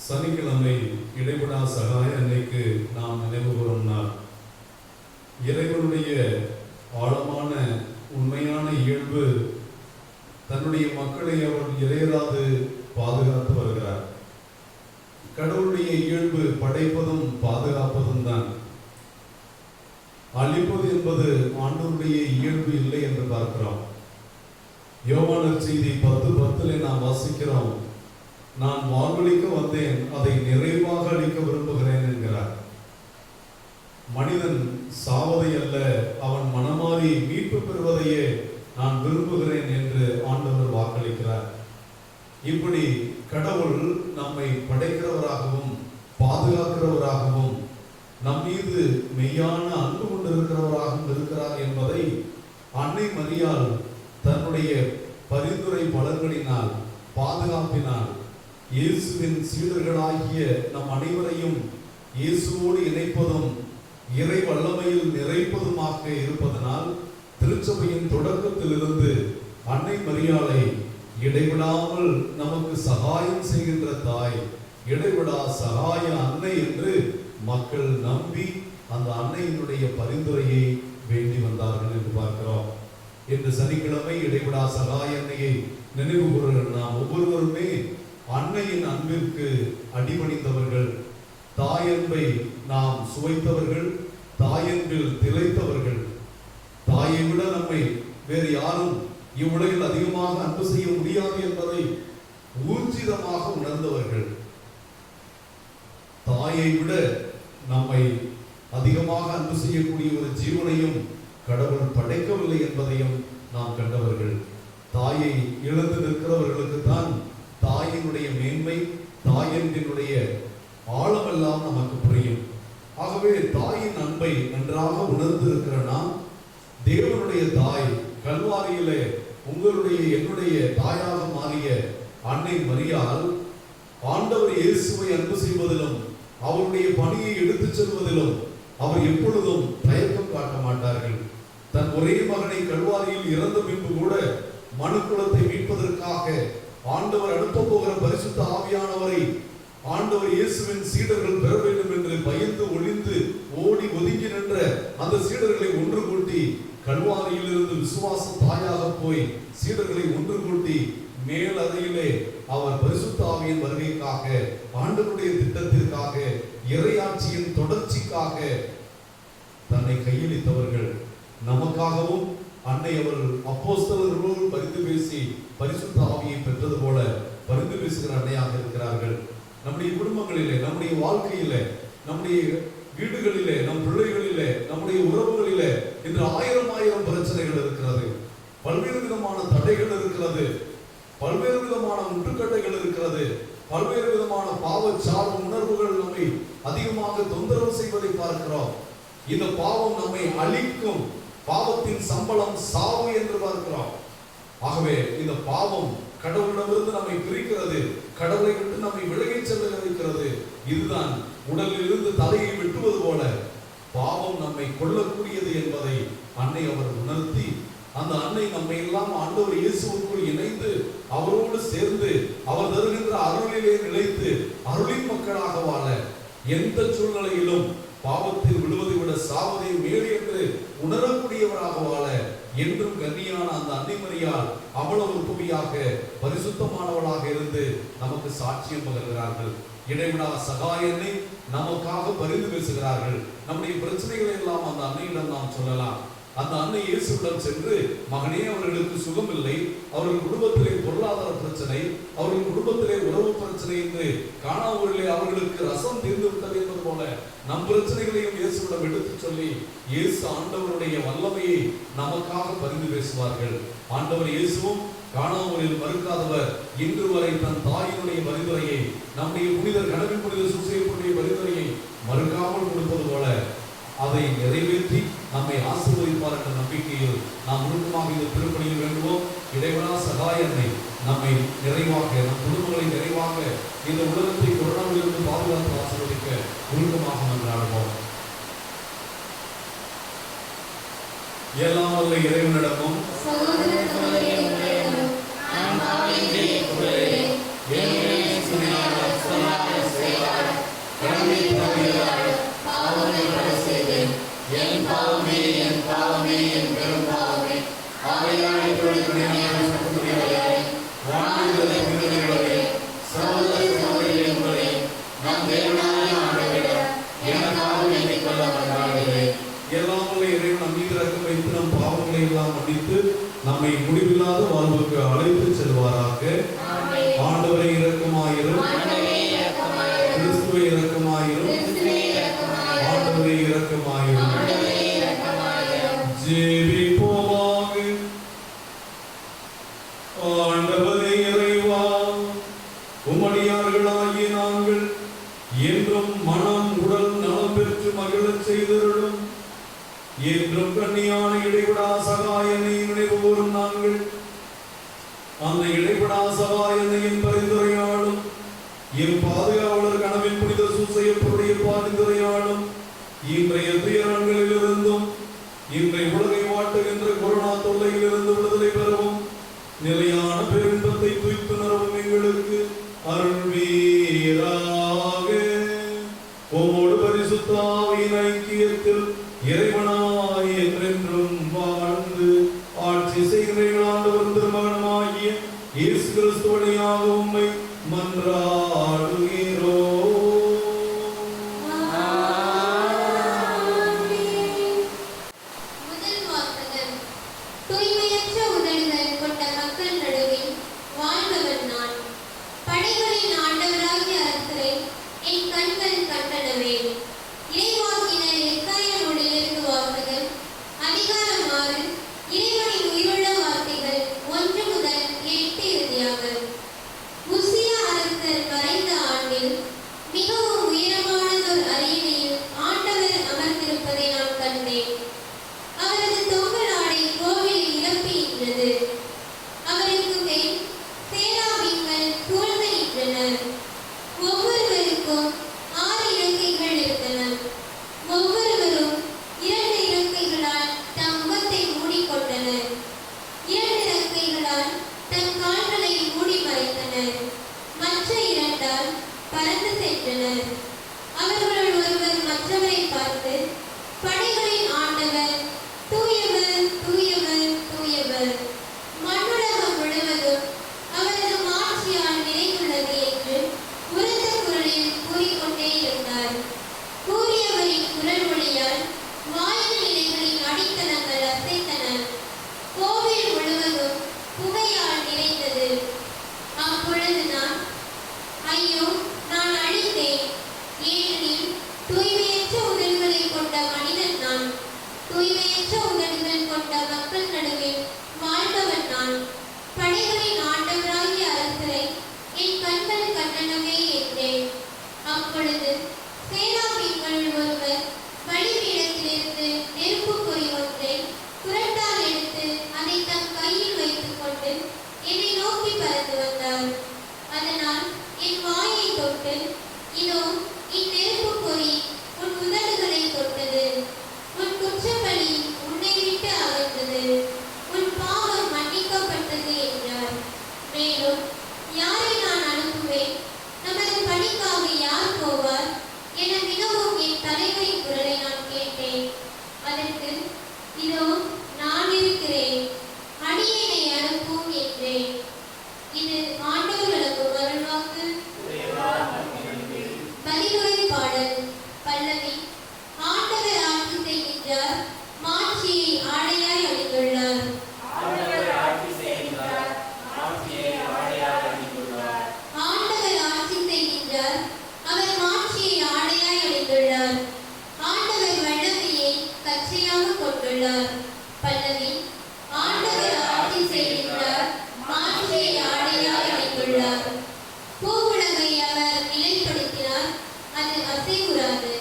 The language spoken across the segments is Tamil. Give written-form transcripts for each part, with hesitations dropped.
சனிக்கிழமை இடைவிடா சகாய அன்னைக்கு நாம் நினைவு கூறும் இறைவனுடைய ஆழமான உண்மையான இயல்பு தன்னுடைய மக்களை அவர் இறையராது பாதுகாத்து வருகிறார். கடவுளுடைய இயல்பு படைப்பதும் பாதுகாப்பதும் தான். அழிப்பது என்பது ஆண்டவருடைய இயல்பு இல்லை என்று பார்க்கிறோம். யோவான் செய்தி 10:10 நாம் வாசிக்கிறோம், நான் வாழ்வளிக்க வந்தேன், அதை நிறைவாக அளிக்க விரும்புகிறேன் என்கிறார். மனிதன் சாவதை அல்ல, அவன் மனமாறி மீட்பு பெறுவதையே நான் விரும்புகிறேன் என்று ஆண்டவர் வாக்களிக்கிறார். இப்படி கடவுள் நம்மை படைக்கிறவராகவும் பாதுகாக்கிறவராகவும் நம் மீது மெய்யான அன்பு கொண்டிருக்கிறவராகவும் இருக்கிறார் என்பதை அன்னை மரியாள் தன்னுடைய பரிந்துரை பலன்களினால் பாதுகாப்பினால் இயேசுவின் சீடர்களாகிய நம் அனைவரையும் இயேசுவோடு இணைப்பதும் இறை வல்லமையில் நிறைப்பதுமாக இருப்பதனால் திருச்சபையின் தொடக்கத்திலிருந்து அன்னை மரியாளை இடைவிடாமல் நமக்கு சகாயம் செய்கின்ற தாய், இடைவிடா சகாய அன்னை என்று மக்கள் நம்பி அந்த அன்னையினுடைய பரிந்துரையை வேண்டி வந்தார்கள் என்று பார்க்கிறோம். இன்று சனிக்கிழமை இடைவிடா சகாய அன்னையை நினைவு கூறுகிற நாம் ஒவ்வொருவருமே அன்னையின் அன்பிற்கு அடிபணிந்தவர்கள், தாயன்பை நாம் சுவைத்தவர்கள், தாயன்பில் திளைத்தவர்கள். தாயை விட நம்மை வேறு யாரும் இவ்வுலகில் அதிகமாக அன்பு செய்ய முடியாது என்பதை ஊர்ஜிதமாக உணர்ந்தவர்கள். தாயை விட நம்மை அதிகமாக அன்பு செய்யக்கூடிய ஒரு ஜீவனையும் கடவுள் படைக்கவில்லை என்பதையும் நாம் கண்டவர்கள். தாயை இழந்து நிற்கிறவர்களுக்கு தான் தாயினுடைய மேன்மை, தாயன்பினுடைய ஆழமெல்லாம் நமக்கு புரியும். ஆகவே தாயின் அன்பை நன்றாக உணர்ந்து இருக்கிற நாம் தேவனுடைய தாய் கல்வாரியிலே உங்களுடைய என்னுடைய தாயாக மாறிய அன்னை மரியாள் ஆண்டவர் இயேசுவை அன்பு செய்வதிலும் அவருடைய பணியை எடுத்துச் செல்வதிலும் அவர் எப்பொழுதும் தயக்கம் காட்ட மாட்டார்கள். தன் ஒரே மகனை கல்வாரியில் இறந்த பின்பு கூட மனுக்குலத்தை மீட்பதற்காக ஆண்டவர் அனுப்ப போகிற பரிசுத்த ஆவியானவரை ஆண்டவர் இயேசுவின் சீடர்கள் பெற வேண்டும் என்று பயந்து ஒளிந்து ஓடி ஒதுங்கி நின்ற அந்த சீடர்களை ஒன்று கூட்டி கல்வாரியில் இருந்து விசுவாச தாயாக போய் சீடர்களை ஒன்று கூட்டி மேல் அறையிலே அவர் பரிசுத்த ஆவியின் வருகைக்காக, ஆண்டவருடைய திட்டத்திற்காக, இறையாட்சியின் தொடர்ச்சிக்காக தன்னை கையளித்தவர்கள். நமக்காகவும் அன்னை அவர்கள் அப்போஸ்தலர்களோடு பரிந்து பேசி பரிசுத்த ஆவியை பெற்றது போல பரிந்து பேசுகிற அன்னையாக இருக்கிறார்கள். நம்முடைய குடும்பங்களிலே, நம்முடைய வாழ்க்கையிலே, நம்முடைய வீடுகளிலே, நம் பிள்ளைகளிலே, நம்முடைய உறவுகளிலே இன்று ஆயிரம் பிரச்சனைகள் இருக்கிறது. பல்வேறு விதமான தடைகள் இருக்கிறது, பல்வேறு விதமான முட்டுக்கட்டைகள் இருக்கிறது, பல்வேறு விதமான பாவச்சார்பு உணர்வுகள் நம்மை அதிகமாக தொந்தரவு செய்வதை பார்க்கிறோம். இந்த பாவம் நம்மை அழிக்கும், பாவத்தின் சம்பளம் சாவு என்று பார்க்கிறோம். ஆகவே இந்த பாவம் கடவுளிடமிருந்து நம்மை பிரிக்கிறது, கடவுளை விட்டு நம்மை விலகி செல்ல வைக்கிறது. இதுதான் உடலில் இருந்து தலையை வெட்டுவது போல பாவம் நம்மை கொள்ளக்கூடியது என்பதை அன்னை அவர் உணர்த்தி, அந்த அன்னை நம்மை எல்லாம் ஆண்டவர் இயேசுவுக்குள் இணைந்து அவரோடு சேர்ந்து அவர் தருகின்ற அருளிலே நிலைத்து அருளின் மக்களாக வாழ, எந்த சூழ்நிலையிலும் பாவத்தில் விழுவதை விட சாவதை மேல் என்று உணரக்கூடியவராக வாழ என்றும் கன்னியான அந்த அன்னை மரியாள் அவ்வளவு உபவியாக பரிசுத்தமானவளாக இருந்து நமக்கு சாட்சியம் பகர்கிறார்கள். இடைவிடா சகாயனை நமக்காக பரிந்து பேசுகிறார்கள். நம்முடைய பிரச்சனைகளை எல்லாம் அந்த அன்னையிடம் நாம் சொல்லலாம். அந்த அன்னை இயேசுவிடம் சென்று, மகனே, அவர்களுக்கு சுகம் இல்லை, அவர்கள் குடும்பத்திலே பொருளாதார பிரச்சனை, அவர்கள் குடும்பத்திலே உறவு பிரச்சனை என்று காணாவூரிலே அவர்களுக்கு ரசம் தீர்ந்து விட்டது என்பது போல நம் பிரச்சனைகளையும் இயேசுவிடம் எடுத்து சொல்லி இயேசு ஆண்டவருடைய வல்லமையை நமக்காக பரிந்து பேசுவார்கள். ஆண்டவர் இயேசுவும் காணாவூரில் மறுக்காதவர் இன்று வரை தன் தாயினுடைய பரிந்துரையை, நம்முடைய புனிதர் கனவின் புனிதர் சூசையப்பனுடைய பரிந்துரையை மறுக்காமல் கொடுப்பது போல அதை நிறைவேற்றி நம்மை ஆசீர்வதிப்பார் என்ற நம்பிக்கையில் நாம் முழுக்கமாக இந்த திருப்பணியில் வேண்டுவோம். இடைவிடா சகாயனை நம்மை நிறைவாக, நம் குடும்பங்களை நிறைவாக இந்த உலகத்தை கொரோனாவிலிருந்து பாதுகாத்து ஆசீர்வதிக்க முழுக்கமாக மன்றாடுவோம். எல்லாம் வல்ல இறைவனிடமும் என் பாவமே என் பாவமே என் பெரும் பாவமே ஆகையால் இப்பொழுது சகோதர சகோதரிகளே, நம் தேவனாகிய ஆண்டவரிடம் எனக்காக வேண்டிக் கொள்ள மன்றாடுகிறேன். எல்லாம் வல்ல இறைவன் நம் மீது இரக்கம் வைத்து நம் பாவங்களை எல்லாம் மன்னித்து நம்மை முடிவில்லாத வாழ்வுக்கு அழைத்து செல்வாராக. ஆண்டவரை இரக்கமாயிரும், கிறிஸ்துவை இரக்கமாயிரும், ஆண்டவரை இரக்கமாயிரும். ஜெபிப்போமாக. ஆண்டவரே இறைவா, உம்மடியார்களாகிய நாங்கள் என்றும் மனம் உடல் நலம் பெற்று மகிழச் செய்தருளும். என்றும் கன்னியான இடைவிடா சகாயனை நினைவுகூரும் நாங்கள் அந்த இடைவிடா சகாயனையின் பரிந்துரையாலும் என் பாதுகாவலர் கனவின் புனித சூசையப்பனுடைய பரிந்துரையாலும் இன்றைய துயரங்களிலிருந்தும் இன்றைய உலகை வாட்டுகின்ற கொரோனா தொல்லையிலிருந்து விடுதலை பெறவும் நிலையான பெருந்தத்தை தூய்த்துணரவும் எங்களுக்கு அருள்வீராக. உம்மோடு பரிசுத்த ஆவியின் ஐக்கியத்தில் இறைவனாய் என்றென்றும் வாழ்ந்து ஆட்சி செய்கிற ஆண்டவர் திருமகனாகிய இயேசு கிறிஸ்து வழியாக உம்மை மன்றாடுகிறோம். முதல் வாசகம். தூய்மையற்ற உடல்கள் கொண்ட மக்கள் நடுவில் வாழ்ந்தவர் நான். படைகளின் ஆண்டவராகிய அரசரை என் கண்கள் கண்டனவே. இறைவாக்கினர் எஸ்ஐயா நூலிலிருந்து வாசகம். அதிகாரம் 6. இறைவனின் உயிருள்ள வார்த்தைகள் 1 முதல் 8 இறுதியாக. உசியா அரசர் கொண்டுள்ளார். ஆண்டவர் வல்லமையை கச்சையாக கொண்டுள்ளார். பல்லவி. ஆண்டவர் ஆட்சி செய்கின்றார், மாட்சியை ஆடையாய் அணிந்துள்ளார். பூவுலகை அவர் நிலைப்படுத்தினார், அது அசைவுறாது.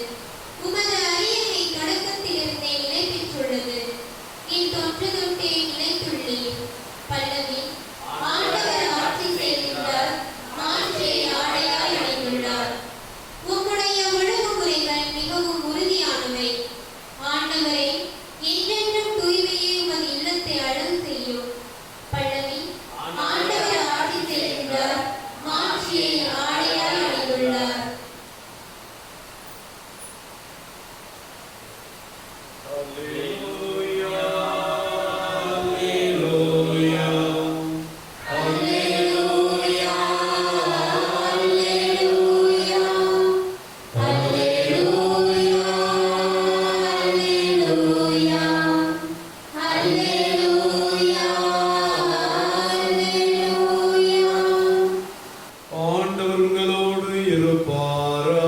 உமது அரியணை தொடக்கத்திலிருந்தே நிலை பெற்றுள்ளது, நீ தொன்று தொட்டே நிலைத்துள்ளீர். பல்லவி. ஆண்டவர் ஆட்சி செய்கின்றார், மாட்சியை ஆடையாய் அணிந்துள்ளார். உம்முடைய ஒழுங்குமுறைகள் மிகவும் உறுதியானவை. ஆண்டவரே, என்றென்றும் தூய்மையே உமது இல்லத்தை அழகு செய்யும். பல்லவி. ஆண்டவர் ஆட்சி செய்கின்றார், மாட்சியை ஆடையாய் அணிந்துள்ளார். ஆண்டவர் உங்களோடு இருப்பாராக.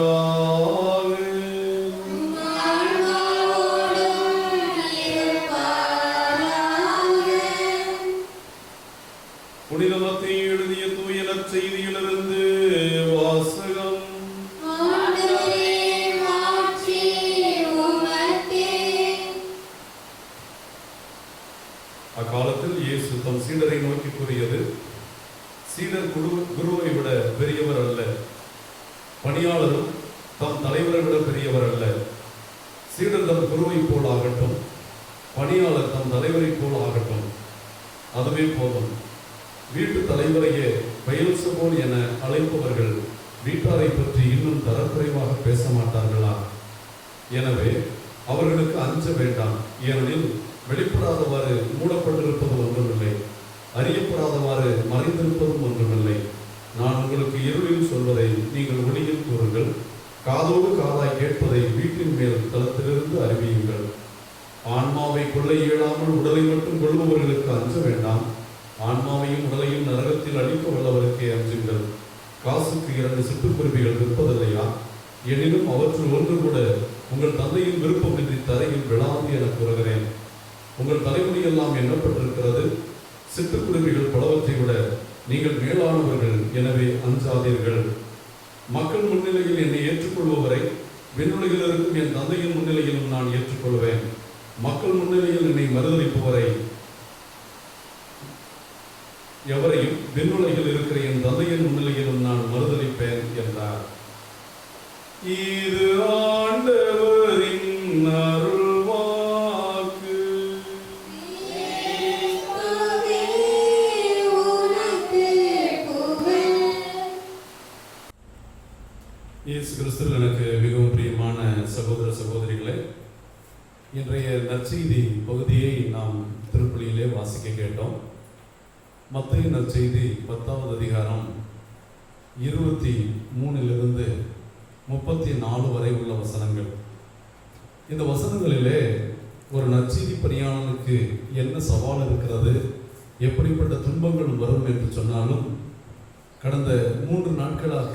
புனித மத்தேயு எழுதிய தூய நற்செய்தியிலிருந்து வாசகம். அக்காலத்தில் இயேசு தம் சீடரை நோக்கி கூறியது, சீடர் குருவை விட பெரியவர் அல்ல, பணியாளரும் தம் தலைவரை விட பெரியவர் அல்ல. சீடர் தம் குருவை போல் ஆகட்டும், பணியாளர் தம் தலைவரை போல் ஆகட்டும், அதுவே போதும். வீட்டு தலைவரையே பெயல்செபூல் என அழைப்பவர்கள் வீட்டாரை பற்றி இன்னும் தரக்குறைவாக பேச மாட்டார்களா? எனவே அவர்களுக்கு அஞ்ச வேண்டாம். ஏனெனில் வெளிப்படாதவாறு மூடப்பட்டிருப்பது ஒன்றுமில்லை, அறியப்படாதவாறு மறைந்திருப்பதும் ஒன்றுமில்லை. நான் உங்களுக்கு இருளில் சொல்வதை நீங்கள் ஒளியில் கூறுங்கள், காதோடு காதாய் கேட்பதை வீட்டின் மேல் தளத்திலிருந்து அறிவியுங்கள். ஆன்மாவை கொள்ள இயலாமல் உடலை மட்டும் கொள்பவர்களுக்கு அஞ்ச வேண்டாம், ஆன்மாவையும் உடலையும் நரகத்தில் அழிக்க வல்லவருக்கே அஞ்சுங்கள். காசுக்கு 2 சிட்டுக்குருவிகள் விற்பதில்லையா? எனினும் அவற்றில் ஒன்று கூட உங்கள் தந்தையின் விருப்பமின்றி தரையில் விழாது என கூறுகிறேன். உங்கள் தலைமுறை எல்லாம் எண்ணப்பட்டிருக்கிறது. சிட்டுக்குருவிகள் பலவற்றை விட நீங்கள் மேலானவர்கள், எனவே அஞ்சாதீர்கள். மக்கள் முன்னிலையில் என்னை ஏற்றுக்கொள்பவரை விண்ணுலகில் இருக்கும் என் தந்தையின் முன்னிலையிலும் நான் ஏற்றுக்கொள்வேன். மக்கள் முன்னிலையில் என்னை மறுதலிப்பவரை எவரையும் விண்ணுலகில் இருக்கிற என் தந்தையின் முன்னிலையிலும் நான் மறுதலிப்பேன் என்றார். இது ஆண்டவரின் அருள்வாக்கு. இயேசு கிறிஸ்துவில் எனக்கு மிகவும் பிரியமான சகோதர சகோதரிகளே, இன்றைய நற்செய்தி பகுதியை நாம் திருப்பலியிலே வாசிக்க கேட்டோம். மத்தேயு நற்செய்தி 10வது அதிகாரம் 23 34 வரை உள்ள வசனங்கள். இந்த வசனங்களிலே ஒரு நற்செய்தி பணியாளனுக்கு என்ன சவால் இருக்கிறது, எப்படிப்பட்ட துன்பங்கள் வரும் என்று சொன்னாலும், கடந்த 3 நாட்களாக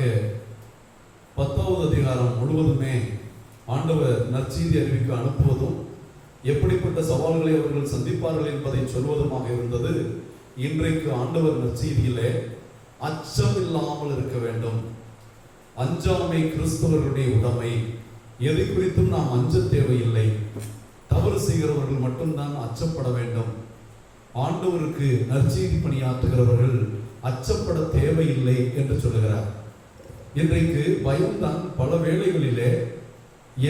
10வது அதிகாரம் முழுவதுமே ஆண்டவர் நற்செய்தி அறிவிக்க அனுப்புவதும் எப்படிப்பட்ட சவால்களை அவர்கள் சந்திப்பார்கள் என்பதை சொல்வதுமாக இருந்தது. இன்றைக்கு ஆண்டவர் நற்செய்தியிலே அச்சம் இல்லாமல் இருக்க வேண்டும். அஞ்சாமை கிறிஸ்தவர்களுடைய உடைமை. எதை குறித்தும் நாம் அஞ்ச தேவையில்லை. தவறு செய்கிறவர்கள் மட்டும்தான் அச்சப்பட வேண்டும். ஆண்டவருக்கு நற்செய்தி பணியாற்றுகிறவர்கள் அச்சப்பட தேவையில்லை என்று சொல்லுகிறார். இன்றைக்கு பயம்தான் பல வேளைகளிலே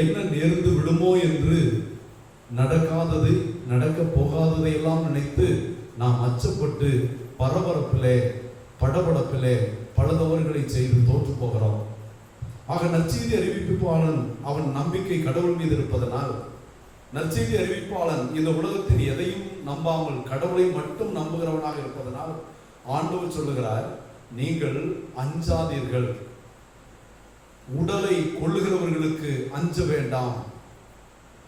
என்ன நேர்ந்து விடுமோ என்று நடக்காதது, நடக்க போகாததை எல்லாம் நினைத்து நாம் அச்சப்பட்டு பரபரப்பிலே படபடப்பிலே பல தவறுகளை செய்து தோற்று போகிறோம். ஆக நற்செய்தி அறிவிப்பாளன் அவன் நம்பிக்கை கடவுள் மீது இருப்பதனால், நற்செய்தி அறிவிப்பாளன் இந்த உலகத்தின் எதையும் நம்பாமல் கடவுளை மட்டும் நம்புகிறவனாக இருப்பதனால் ஆண்டவர் சொல்லுகிறார், நீங்கள் அஞ்சாதீர்கள். உடலை கொள்ளுகிறவர்களுக்கு அஞ்ச வேண்டாம்,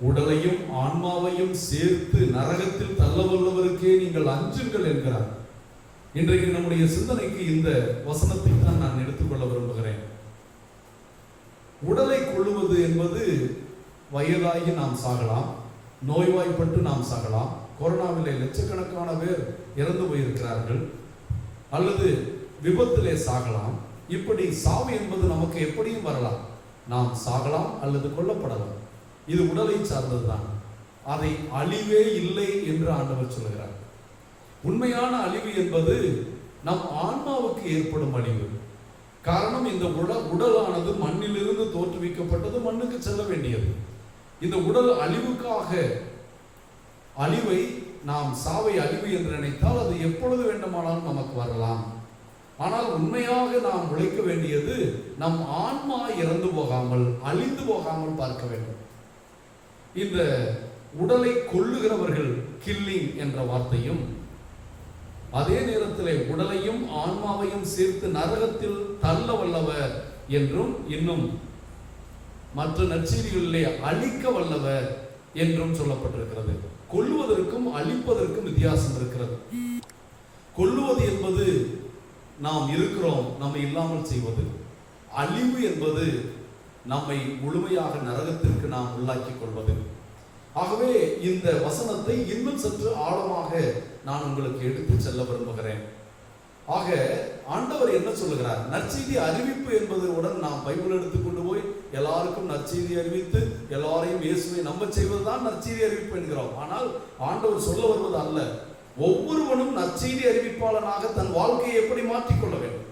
உடலையும் ஆன்மாவையும் சேர்த்து நரகத்தில் தள்ள வல்லவருக்கே நீங்கள் அஞ்சுங்கள் என்கிறார். இன்றைக்கு நம்முடைய சிந்தனைக்கு இந்த வசனத்தை தான் நான் எடுத்துக்கொள்ள விரும்புகிறேன். உடலை கொள்ளுவது என்பது வயதாகி நாம் சாகலாம், நோய்வாய்ப்பட்டு நாம் சாகலாம். கொரோனாவிலே லட்சக்கணக்கான பேர் இறந்து போயிருக்கிறார்கள், அல்லது விபத்திலே சாகலாம். இப்படி சாவு என்பது நமக்கு எப்படியும் வரலாம். நாம் சாகலாம் அல்லது கொல்லப்படலாம். இது உடலை சார்ந்ததுதான். அதை அழிவே இல்லை என்று ஆண்டவர் சொல்கிறார். உண்மையான அழிவு என்பது நம் ஆன்மாவுக்கு ஏற்படும் அழிவு. காரணம், இந்த உடலானது மண்ணிலிருந்து தோற்றுவிக்கப்பட்டது, மண்ணுக்கு செல்ல வேண்டியது. இந்த உடல் அழிவுக்காக அழிவை நாம் சாவை அழிவு என்று நினைத்தால் அது எப்பொழுது வேண்டுமானாலும் நமக்கு வரலாம். ஆனால் உண்மையாக நாம் உழைக்க வேண்டியது நம் ஆன்மா இறந்து போகாமல், அழிந்து போகாமல் பார்க்க வேண்டும். இந்த உடலை கொல்லுகிறவர்கள் கில்லிங் என்ற வார்த்தையும், அதே நேரத்தில் உடலையும் ஆன்மாவையும் சேர்த்து நரகத்தில் தள்ள வல்லவர் என்றும், இன்னும் மற்ற நற்செய்திகளிலே அழிக்க வல்லவர் என்றும் சொல்லப்பட்டிருக்கிறது. கொல்லுவதற்கும் அழிப்பதற்கும் வித்தியாசம் இருக்கிறது. கொல்லுவது என்பது நாம் இருக்கிறோம், நம்மை இல்லாமல் செய்வது. அழிவு என்பது நம்மை முழுமையாக நரகத்திற்கு நாம் உள்ளாக்கிக் கொள்வது. ஆகவே இந்த வசனத்தை இன்னும் சற்று ஆழமாக நான் உங்களுக்கு எடுத்து செல்ல விரும்புகிறேன். ஆக ஆண்டவர் என்ன சொல்லுகிறார்? நற்செய்தி அறிவிப்பு என்பதுடன் நாம் பைபிள் எடுத்துக்கொண்டு போய் எல்லாருக்கும் நற்செய்தி அறிவித்து எல்லாரையும் இயேசுவை நம்ப செய்வதுதான் நற்செய்தி அறிவிப்பு என்கிறோம். ஆனால் ஆண்டவர் சொல்ல வருவது அல்ல. ஒவ்வொருவனும் நற்செய்தி அறிவிப்பாளனாக தன் வாழ்க்கையை எப்படி மாற்றிக்கொள்ள வேண்டும்.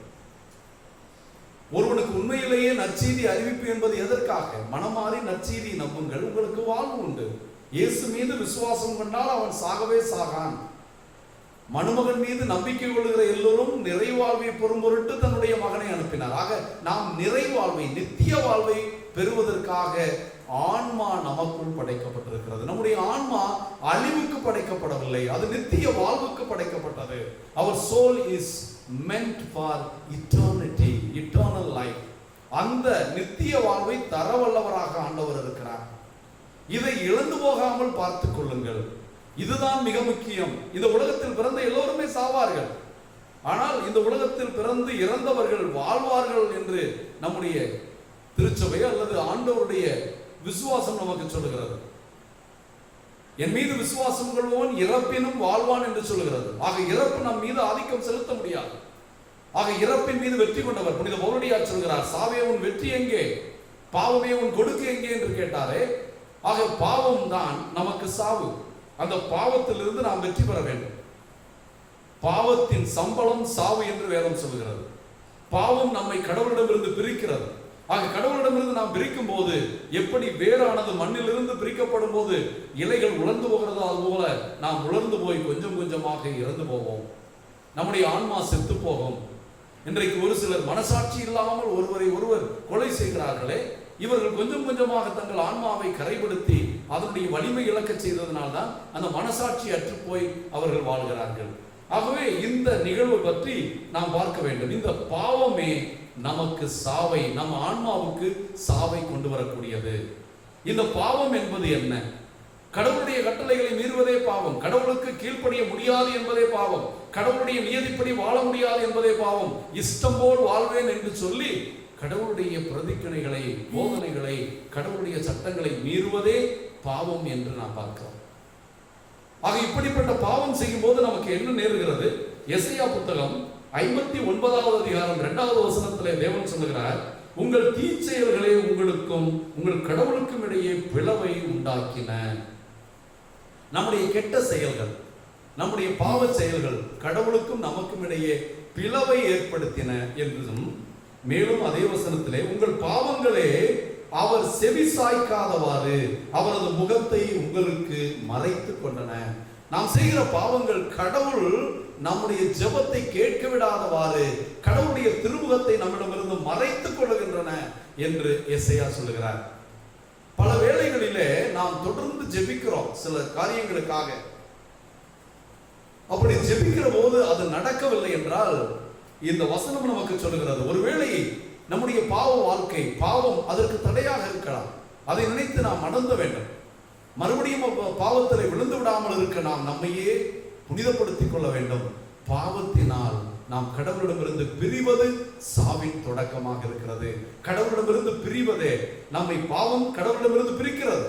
ஒருவனுக்கு உண்மையிலேயே நற்செய்தி அறிவிப்பு என்பது எதற்காக? மனமாறி நற்செய்தி நம்புங்கள், உங்களுக்கு வாழ்வு உண்டு. இயேசு மீது விசுவாசம் கொண்டால் அவன் சாகவே சாகான். மனுமகன் மீது நம்பிக்கை கொள்கிற எல்லோரும் நிறைவாழ்வை பெறும் பொருட்டு தன்னுடைய மகனை அனுப்பினார். ஆக நாம் நிறைவாழ்வை, நித்திய வாழ்வை பெறுவதற்காக ஆன்மா நமக்குள் படைக்கப்பட்டிருக்கிறது. நம்முடைய ஆன்மா அழிவுக்கு படைக்கப்படவில்லை, அது நித்திய வாழ்வுக்கு படைக்கப்பட்டது. Our soul is meant for eternity, eternal life. அந்த நித்திய வாழ்வை தரவல்லவராக ஆண்டவர் இருக்கிறார். இதை இழந்து போகாமல் பார்த்துக் கொள்ளுங்கள். இதுதான் மிக முக்கியம். இந்த உலகத்தில் பிறந்த எல்லோருமே சாவார்கள், ஆனால் இந்த உலகத்தில் பிறந்து இறந்தவர்கள் வாழ்வார்கள் என்று நம்முடைய திருச்சபை அல்லது ஆண்டவருடைய விசுவாசம் நமக்கு சொல்லுகிறது. என் மீது விசுவாசம் கொள்வோன் இறப்பினும் வாழ்வான் என்று சொல்லுகிறது. ஆக இறப்பு நம் மீது ஆதிக்கம் செலுத்த முடியாது. ஆக இறப்பின் மீது வெற்றி கொண்டவர் புனித பவுலடியார் சொல்கிறார், சாவே உன் வெற்றி எங்கே, பாவமே உன் கொடுக்கு எங்கே என்று கேட்டாரே. ஆக பாவம் தான் நமக்கு சாவு. அந்த பாவத்திலிருந்து நாம் வெற்றி பெற வேண்டும். பாவத்தின் சம்பளம் சாவு என்று வேதம் சொல்கிறது. பாவம் நம்மை கடவுளிடமிருந்து பிரிக்கிறது. ஆக கடவுளிடமிருந்து நாம் பிரிக்கும் போது எப்படி வேரானது மண்ணிலிருந்து பிரிக்கப்படும் போது இலைகள் உலர்ந்து போகிறதோ அதுபோல நாம் உலர்ந்து போய் கொஞ்சம் கொஞ்சமாக இறந்து போவோம். நம்முடைய ஆன்மா செத்து போகும். இன்றைக்கு ஒரு சிலர் மனசாட்சி இல்லாமல் ஒருவரை ஒருவர் கொலை செய்கிறார்களே, இவர்கள் கொஞ்சம் கொஞ்சமாக தங்கள் ஆன்மாவை கரைப்படுத்தி அதனுடைய வலிமை இழக்க செய்ததனால்தான் அந்த மனசாட்சி அற்று போய் அவர்கள் வாழ்கிறார்கள். ஆகவே இந்த நிகழ்வு பற்றி நாம் பார்க்க வேண்டும். இந்த பாவமே நமக்கு சாவை, நம் ஆன்மாவுக்கு சாவை கொண்டு வரக்கூடியது. இந்த பாவம் என்பது என்ன? கடவுளுடைய கட்டளைகளை மீறுவதே பாவம். கடவுளுக்கு கீழ்ப்படிய முடியாது என்பதே பாவம். கடவுளுடைய நியதிப்படி வாழ முடியாது என்பதே பாவம். இஷ்டம் போல் வாழ்வேன் என்று சொல்லி கடவுளுடைய பிரதிக்கணைகளை, போதனைகளை, கடவுளுடைய சட்டங்களை மீறுவதே பாவம் என்று நாம் பார்க்கிறோம். ஆக இப்படிப்பட்ட பாவம் செய்யும் போது நமக்கு என்ன நேருகிறது? எசையா புத்தகம் 59வது அதிகாரம் 2வது வசனத்திலே தேவன் சொல்லுகிறார், உங்கள் தீச்செயல்களே உங்களுக்கும் உங்கள் கடவுளுக்கும் இடையே பிளவை உண்டாக்கின. நம்முடைய கெட்ட செயல்கள், நம்முடைய பாவ செயல்கள் கடவுளுக்கும் நமக்கும் இடையே பிளவை ஏற்படுத்தின என்றும், மேலும் அதே வசனத்திலே உங்கள் பாவங்களே அவர் செவி சாய்க்காதவாறு அவரது முகத்தை உங்களுக்கு மறைத்து கொண்டன. நாம் செய்கிற பாவங்கள் கடவுள் நம்முடைய ஜெபத்தை கேட்க விடாதவாறு கடவுளுடைய திருமுகத்தை நம்மிடமிருந்து மறைத்துக் கொள்கின்றன என்று எசையா சொல்லுகிறார். பல வேளைகளிலே நாம் தொடர்ந்து ஜெபிக்கிறோம் சில காரியங்களுக்காக. அப்படி ஜெபிக்கிற போது அது நடக்கவில்லை என்றால் இந்த வசனம் நமக்கு சொல்லுகிறது, ஒருவேளை நம்முடைய பாவ வாழ்க்கை, பாவம் அதற்கு தடையாக இருக்கலாம். அதை நினைத்து நாம் மடங்க வேண்டும். மறுபடியும் பாவத்தில் விழுந்து விடாமல் இருக்க நாம் நம்மையே புனிதப்படுத்திக் கொள்ள வேண்டும். பாவத்தினால் நாம் கடவுளிடமிருந்து பிரிவது சாவின் தொடக்கமாக இருக்கிறது. கடவுளிடமிருந்து பிரிவதே நம்மை பாவம் கடவுளிடமிருந்து பிரிக்கிறது.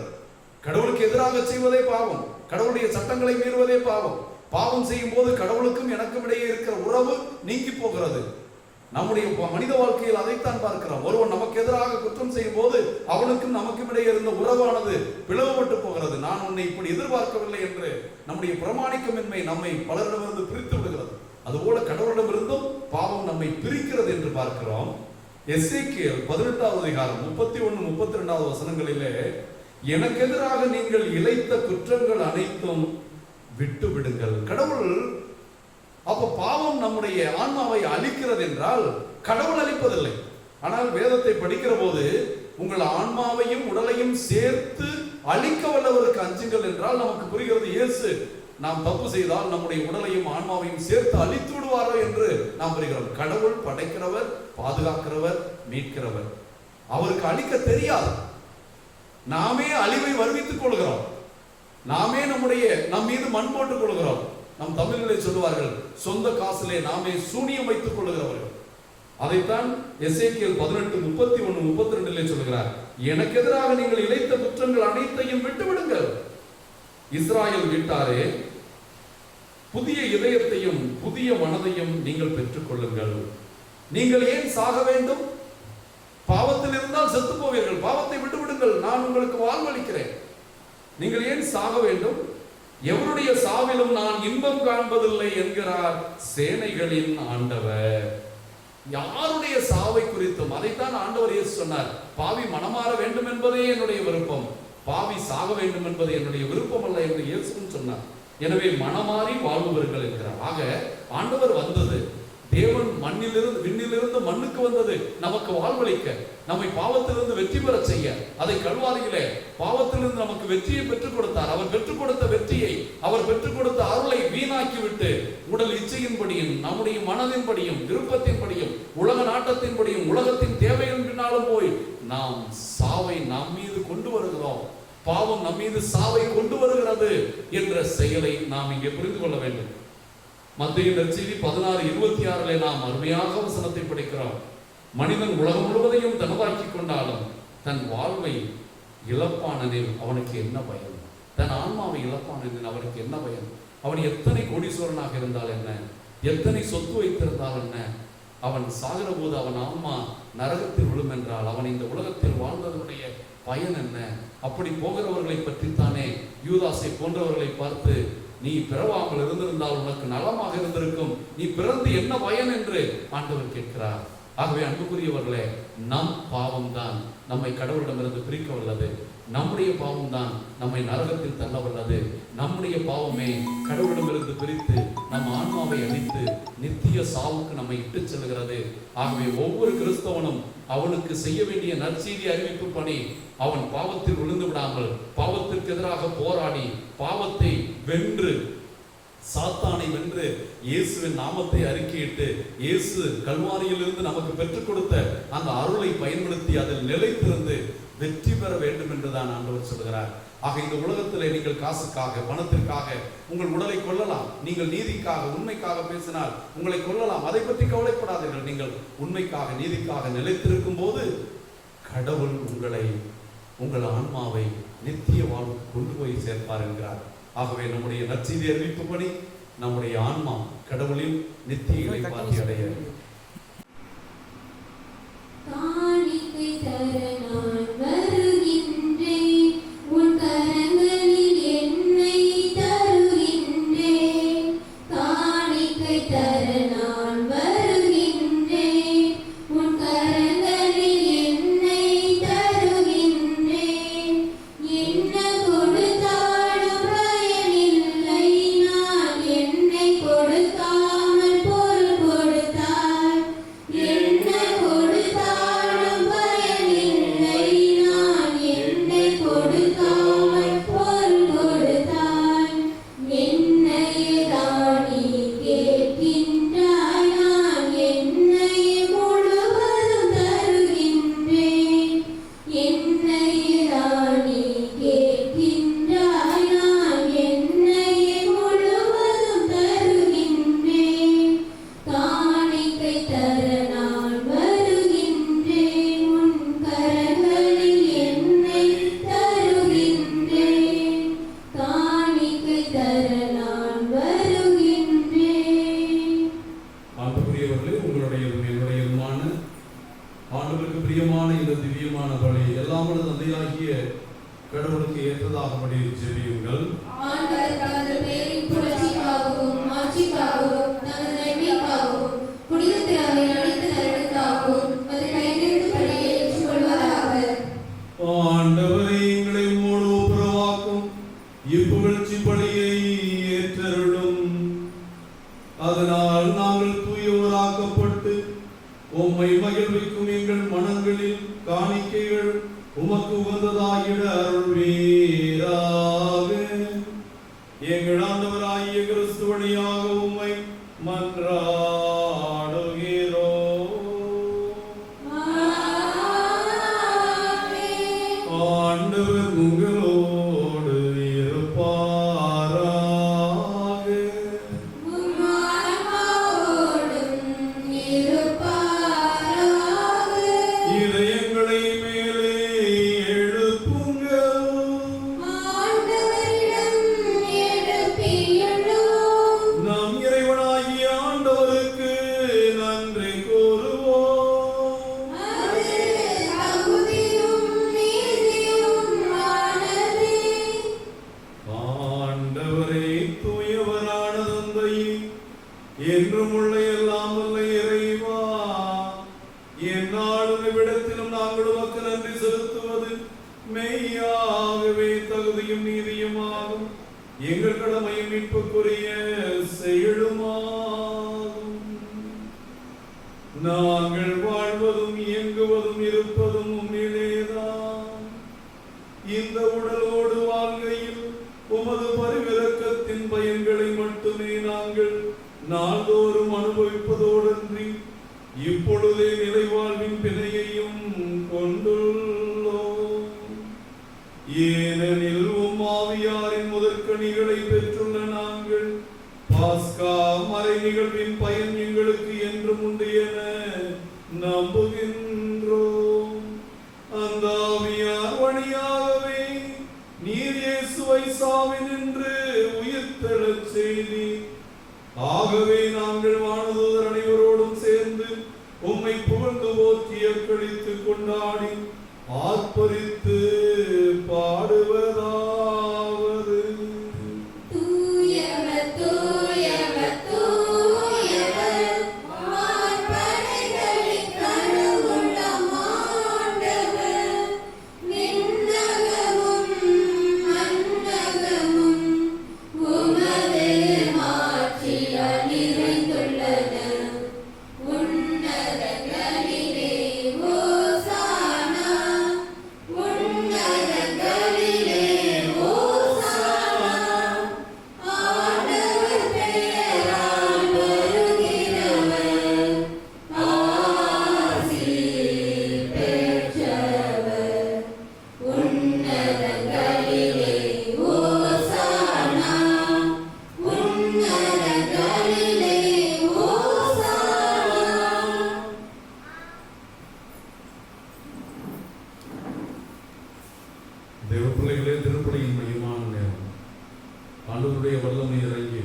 கடவுளுக்கு எதிராக செய்வதே பாவம், கடவுளுடைய சட்டங்களை மீறுவதே பாவம். பாவம் செய்யும் போது கடவுளுக்கும் எனக்கும் இடையே இருக்கிற உறவு நீங்கி போகிறது. நம்முடைய மனித வாழ்க்கையில் அதைத்தான் பார்க்கிறோம். ஒருவன் நமக்கு எதிராக குற்றம் செய்யும் போது அவனுக்கும் நமக்கும் இடையே இருந்த உறவானது பிளவுபட்டு போகிறது. நான் உன்னை இப்படி எதிர்பார்க்கவில்லை என்று நம்முடைய பிரமாணிக்கமின்மை நம்மை பலரிடமிருந்து பிரித்து விடுகிறது. அதுபோல கடவுளிடமிருந்தும் பாவம் நம்மை பிரிக்கிறது என்று பார்க்கிறோம். எசேக்கியேல் 18வது அதிகாரம் 31, 32வது வசனங்களிலே, எனக்கு எதிராக நீங்கள் இழைத்த குற்றங்கள் அனைத்தும் விட்டு விடுங்கள். கடவுள் அப்ப பாவம் நம்முடைய ஆன்மாவை அழிக்கிறது என்றால் கடவுள் அழிப்பதில்லை. ஆனால் வேதத்தை படிக்கிற போது உங்கள் ஆன்மாவையும் உடலையும் சேர்த்து அழிக்க வல்லவருக்கு அஞ்சுங்கள் என்றால் நமக்கு புரிகிறது, இயேசு நாம் தப்பு செய்தால் நம்முடைய உடலையும் ஆன்மாவையும் சேர்த்து அழித்து விடுவாரோ என்று நாம் புரிகிறோம். கடவுள் படைக்கிறவர், பாதுகாக்கிறவர், மீட்கிறவர். அவருக்கு அழிக்க தெரியாது. நாமே அழிவை வருவித்துக் கொள்கிறோம். நாமே நம் மீது மண் போட்டுக் கொள்கிறோம். நம் தமிழிலே சொல்லுவார்கள், சொந்த காசிலே நாமே சூனியம் வைத்துக் கொள்ளுகிறவர்கள். அதைத்தான் எசேக்கியேல் 18, 31, 32 சொல்லுகிறார். எனக்கு எதிராக நீங்கள் இழைத்த குற்றங்கள் அனைத்தையும் விட்டுவிடுங்கள். இஸ்ராயேல் வீட்டாரே, புதிய இதயத்தையும் புதிய மனதையும் நீங்கள் பெற்றுக் கொள்ளுங்கள். நீங்கள் ஏன் சாக வேண்டும்? பாவத்தில் இருந்தால் செத்து போவீர்கள். பாவத்தை விட்டுவிடுங்கள், நான் உங்களுக்கு வாழ்வளிக்கிறேன். நீங்கள் ஏன் சாக வேண்டும்? எவருடைய சாவிலும் நான் இன்பம் காண்பதில்லை என்கிறார் சேனைகளின் ஆண்டவர். யாருடைய சாவை குறித்தும் அதைத்தான் ஆண்டவர் இயேசு சொன்னார். பாவி மனமாற வேண்டும் என்பதே என்னுடைய விருப்பம், பாவி சாக வேண்டும் என்பது என்னுடைய விருப்பம் அல்ல என்று இயேசுவும் சொன்னார். எனவே மனமாறி வாழ்பவர்கள் என்கிறார். ஆக ஆண்டவர் வந்தது, தேவன் மண்ணிலிருந்து விண்ணிலிருந்து மண்ணுக்கு வந்தது நமக்கு வாழ்வளிக்க, நம்மை பாவத்திலிருந்து வெற்றி பெற செய்ய. அதை கல்வாரியிலே பாவத்திலிருந்து நமக்கு வெற்றியை பெற்றுக் கொடுத்தார். அவர் பெற்றுக் கொடுத்த வெற்றியை, அவர் பெற்றுக் கொடுத்த அருளை வீணாக்கி விட்டு உடல் இச்சையின்படியும் நம்முடைய மனதின்படியும் விருப்பத்தின்படியும் உலக நாட்டத்தின்படியும் உலகத்தின் தேவையின் பின்னாலும் போய் நாம் சாவை நம் மீது கொண்டு வருகிறோம். பாவம் நம் மீது சாவை கொண்டு வருகிறது என்ற செயலை நாம் இங்கே புரிந்து கொள்ள வேண்டும். மத்தேயு நற்செய்தி 16:26 நாம் அருமையாக வசனத்தை படிக்கிறோம். மனிதன் உலகம் முழுவதையும் தனதாக்கி கொண்டாலும் தன் வாழ்வை இழப்பானதில் அவனுக்கு என்ன பயன்? தன் ஆன்மாவை இழப்பானதில் அவனுக்கு என்ன பயன்? அவன் எத்தனை கோடீஸ்வரனாக இருந்தால் என்ன, எத்தனை சொத்து வைத்திருந்தால் என்ன, அவன் சாகிற போது அவன் ஆன்மா நரகத்தில் விழும் என்றால் அவன் இந்த உலகத்தில் வாழ்ந்ததனுடைய பயன் என்ன? அப்படி போகிறவர்களை பற்றித்தானே யூதாசை போன்றவர்களை பார்த்து, நீ பிறவாமல் இருந்திருந்தால் உனக்கு நலமாக இருந்திருக்கும், நீ பிறந்து என்ன பயன் என்று ஆண்டவர் கேட்கிறார். ஆகவே அன்புக்குரியவர்களே, நம் பாவம் தான் நம்மை கடவுளிடமிருந்து பிரிக்க வல்லது. நம்முடைய பாவம் தான் நம்மை நரகத்தில் தள்ள வல்லது. நம்முடைய பாவமே கடவுளிடமிருந்து பிரித்து நம் ஆன்மாவை அழித்து நித்திய சாவுக்கு நம்மை இட்டு செல்கிறது. ஆகவே ஒவ்வொரு கிறிஸ்தவனும் அவனுக்கு செய்ய வேண்டிய நற்செய்தி அறிவிப்பு பணி, அவன் பாவத்தில் விழுந்து விடாமல் பாவத்திற்கு எதிராக போராடி பாவத்தை வென்று சாத்தானை வென்று இயேசுவின் நாமத்தை அறிக்கையிட்டு இயேசு கல்வாரியில் இருந்து நமக்கு பெற்றுக் கொடுத்த அந்த அருளை பயன்படுத்தி அதில் நிலைத்திருந்து வெற்றி பெற வேண்டும் என்றுதான் ஆண்டவர் சொல்கிறார். ஆக இந்த உலகத்திலே நீங்கள் காசுக்காக பணத்திற்காக உங்கள் உடலை கொல்லலாம். நீங்கள் நீதிக்காக உண்மைக்காக பேசினால் உங்களை கொல்லலாம். அதை பற்றி கவலைப்படாதீர்கள். நீங்கள் உண்மைக்காக நீதிக்காக நிலைத்திருக்கும் போது கடவுள் உங்கள் ஆன்மாவை நித்திய வாழ்வுக்கு கொண்டு போய் சேர்ப்பார் என்கிறார். ஆகவே நம்முடைய நற்செய்தி அறிவிப்பு பணி, நம்முடைய ஆன்மா கடவுளின் நித்திய இளைப்பாற்றி அடைய கொடுக்காமல் பொருள் கொடுத்தார். தந்தையாகிய கடவுளுக்கு ஏற்றதாகபடி ஜெபியுங்கள். ஆண்டவர் தமது பெயரின் புகழ்ச்சிக்காகவும் மாட்சிக்காகவும் தமது நன்மைக்காகவும் புனித திருவை அளித்த நலனுக்காகவும் அது கையெழுத்துப்படி ஏற்றுக்கொள்வாராக. ஆண்டவரே, எங்களை உம்மோடு ஒப்புரவாக்கும் இப்புகழ்ச்சி பலியை ஏற்றருளும். அதனால் நாங்கள் தூயவராக்கப்பட்டு உம்மை மகிழ்விக்கும் எங்கள் மனங்களில் காணிக்கைகள் உமக்கு உகந்ததாகிட அருள்வீராக. எங்கள் ஆண்டவராகிய கிறிஸ்து வழியாக உம்மை மன்றாடுகிறோம். ஆண்டவர் உங்களோடு இருப்பாராக. இதயங்களை மேலே எழுப்புங்கள். நம் இறைவனாகிய ஆண்டவருக்கு நன்றி கூறுவோம். ஆண்டவரே, தூயவரான தந்தையே, என்றும் உள்ள எல்லாம் வல்ல இறைவா, எந்நாளும் இவ்விடத்திலும் நாங்கள் உமக்கு நன்றி செலுத்துவது மெய்யாகவே தகுதியும் நீதியுமாகும். எங்கள் கடமையும் மீட்புக்குரிய செயலுமாகும். நாங்கள் வாழ்வதும் இயங்குவதும் இருப்பதும் உம்மிலேதான். இந்த உடலோடு வாழ்கையில் உமது பரிவிரக்கத்தின் பயன்களை மட்டுமே நாங்கள் நாள்தோறும் அனுபவிப்பதோடன்றி இப்பொழுதே நிலைவாழ்வின் பிணையையும் கொண்டுள்ளோம். ஏனெனில் உம் ஆவியாரின் முதற்கனிகளை பெற்றுள்ள நாங்கள் பாஸ்கா மறை நிகழ்வின் பயன் எங்களுக்கு என்றும் உண்டு என நம்புகின்றோம். அந்த ஆவியார் வழியாகவே நீர் இயேசுவை சாவினின்று உயிர்த்தெழச் செய்தீர். ஆகவே நாங்கள் வானதூதர் அனைவரோடும் சேர்ந்து உம்மை புகழ்ந்து போற்றி அக்களித்து கொண்டாடி ஆர்ப்பரித்து பாடுவதாவது: தூயவர் தூயவர் தூயவர், வான்படைகளின் கடவுளாம் ஆண்டவர். விண்ணகமும் மண்ணகமும் உமது மாட்சியால் நிறைந்துள்ளன. உன்னதங்களிலே ஓசானா, உன்னதங்களிலே ஓசானா. ஆண்டவர் பெயரால் வருகிறவர் ஆசி பெற்றவர். உன்னதங்களிலே ஓசானா, உன்னதங்களிலே ஓசானா. தேவ பிள்ளைகளே, திருப்பலியின் மையமான நேரம். ஆண்டவருடைய வல்லமை இறங்கி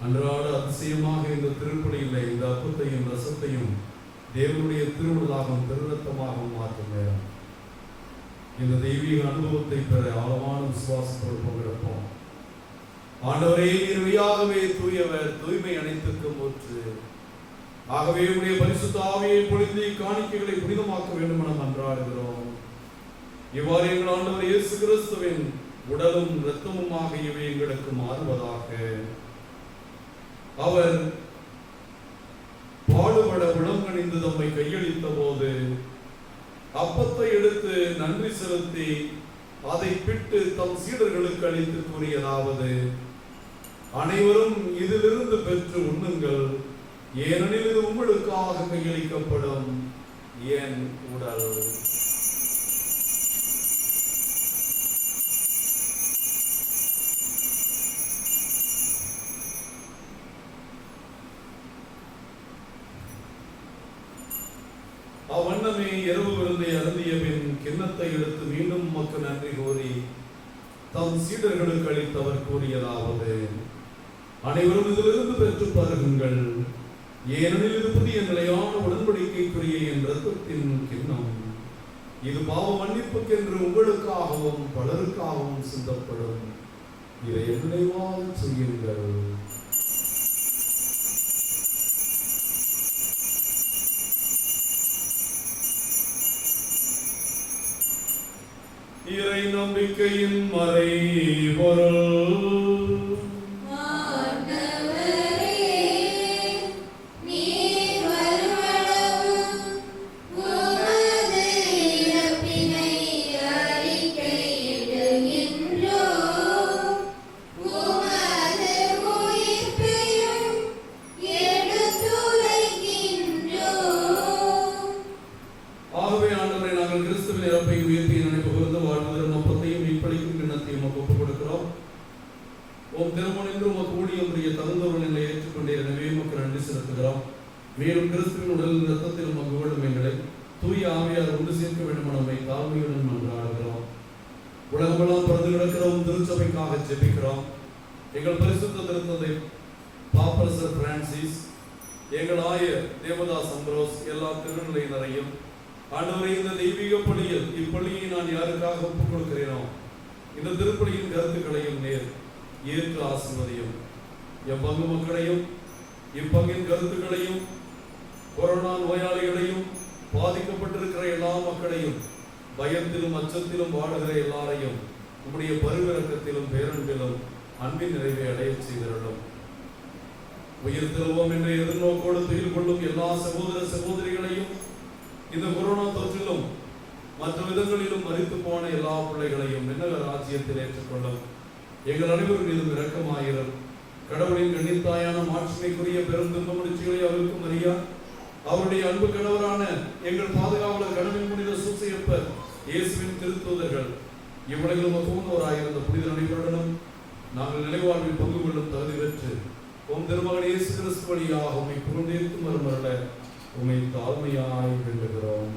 அன்றாட அதிசயமாக இந்த திருப்பலியில் இந்த அப்பத்தையும் ரசத்தையும் தேவனுடைய திருவிழாகவும் திருரத்தமாகவும் மாற்றும் நேரம். இந்த தெய்வீக அனுபவத்தை பெற ஆழமான விசுவாசத்தோடு பங்கெடுப்போம். ஆண்டவரே, நீர் மெய்யாகவே தூயவர், தூய்மை அனைத்துக்கும் ஊற்று. ஆகவே உடைய பரிசுத்த ஆவியை பொழிந்து காணிக்கைகளை புனிதமாக்க வேண்டும் என மன்றாடுகிறோம். இவ்வாறு எங்கள் ஆண்டவர் இயேசு கிறிஸ்துவின் உடலும் இரத்தமுமாக இவை எங்களுக்கு மாறுவதாக. அவர் பாடுபட உளங்கணிந்து தம்மை கையளித்த போது அப்பத்தை எடுத்து நன்றி செலுத்தி அதை பிட்டு தம் சீடர்களுக்கு அளித்து கூறியதாவது: அனைவரும் இதிலிருந்து பெற்று உண்ணுங்கள், ஏனெனில் இது உங்களுக்காக கையளிக்கப்படும் என் உடல். அவ்வண்ணமே இரவு விருந்தை அருந்திய பின் கிண்ணத்தை எடுத்து மீண்டும் உமக்கு நன்றி கூறி தம் சீடர்களுக்கு அளித்தவர் கூறியதாவது: அனைவரும் இதிலிருந்து பெற்று பருகுங்கள், ஏனெனில் இது புதிய நிலையான உடன்படிக்கைக்குரிய என் இரத்தத்தின் கிண்ணம். இது பாவ மன்னிப்புக்கென்று உங்களுக்காகவும் பலருக்காகவும் சிந்தப்படும். இதை நினைவாக செய்யுங்கள். இறை நம்பிக்கையின் மறைபொருள். மேலும் கிறிஸ்துவின் உடலின் இரத்தத்தில் மகிழும் எங்களை தூய ஆவியார் ஒன்று சேர்க்க வேண்டும் நம்மை தாழ்மையுடன் மன்றாடுகிறோம். உலகமெல்லாம் பிறந்து கிடக்கிறோம் திருச்சபைக்காக ஜெபிக்கிறோம். எங்கள் பரிசுத்த திருத்தந்தை பாப்பரசர் பிரான்சிஸ், எங்கள் ஆயர் தேவதாஸ் அம்ப்ரோஸ், எல்லா திருநிலையினரையும் ஆண்டவரை இந்த தெய்வீக பள்ளியில் இப்பள்ளியை நான் யாருக்காக ஒப்புக் கொடுக்கிறேனோ இந்த திருப்பலியின் கருத்துக்களையும் நேர் ஏற்று ஆசிர்வதியும். எப்பங்கு மக்களையும் இப்பங்கின் கருத்துக்களையும் கொரோனா நோயாளிகளையும் பாதிக்கப்பட்டிருக்கிற எல்லா மக்களையும் பயத்திலும் அச்சத்திலும் வாடுகிற எல்லாரையும் உம்முடைய பரிவிரக்கத்திலும் பேரன்பிலும் அன்பின் நிறைவை அடைய செய்திருளும். உயிர் திருவோம் என்ற எதிர்நோக்கோடு துயில் கொள்ளும் எல்லா சகோதர சகோதரிகளையும் இந்த கொரோனா தொற்றிலும் மற்ற விதங்களிலும் மரித்து போன எல்லா பிள்ளைகளையும் விண்ணக ராஜ்யத்தில் ஏற்றுக்கொள்ளும். எங்கள் அனைவரும் மீதும் இரக்கமாயிரும். கடவுளின் கண்ணித்தாயான மாட்சிமைக்குரிய பெரும் துன்ப முடிச்சுகளை அவருக்கும் அறியா அவருடைய அன்பு கணவரான எங்கள் பாதுகாவலர் கடவுளின் புனித சூசையப்பர் இயேசுவின் திருத்தூதர்கள் இவ்வுலகிலும் மகவுனோராயிருந்த புனித அனைவருடனும் நாங்கள் நிலைவாழ்வில் பங்கு கொள்ளும் தகுதி பெற்று உம் திருமகன் இயேசு கிறிஸ்து வழியாக உம்மை புகழ்ந்தேற்கும் மறுமரல உம்மை தாழ்மையாய் வேண்டுகிறோம்.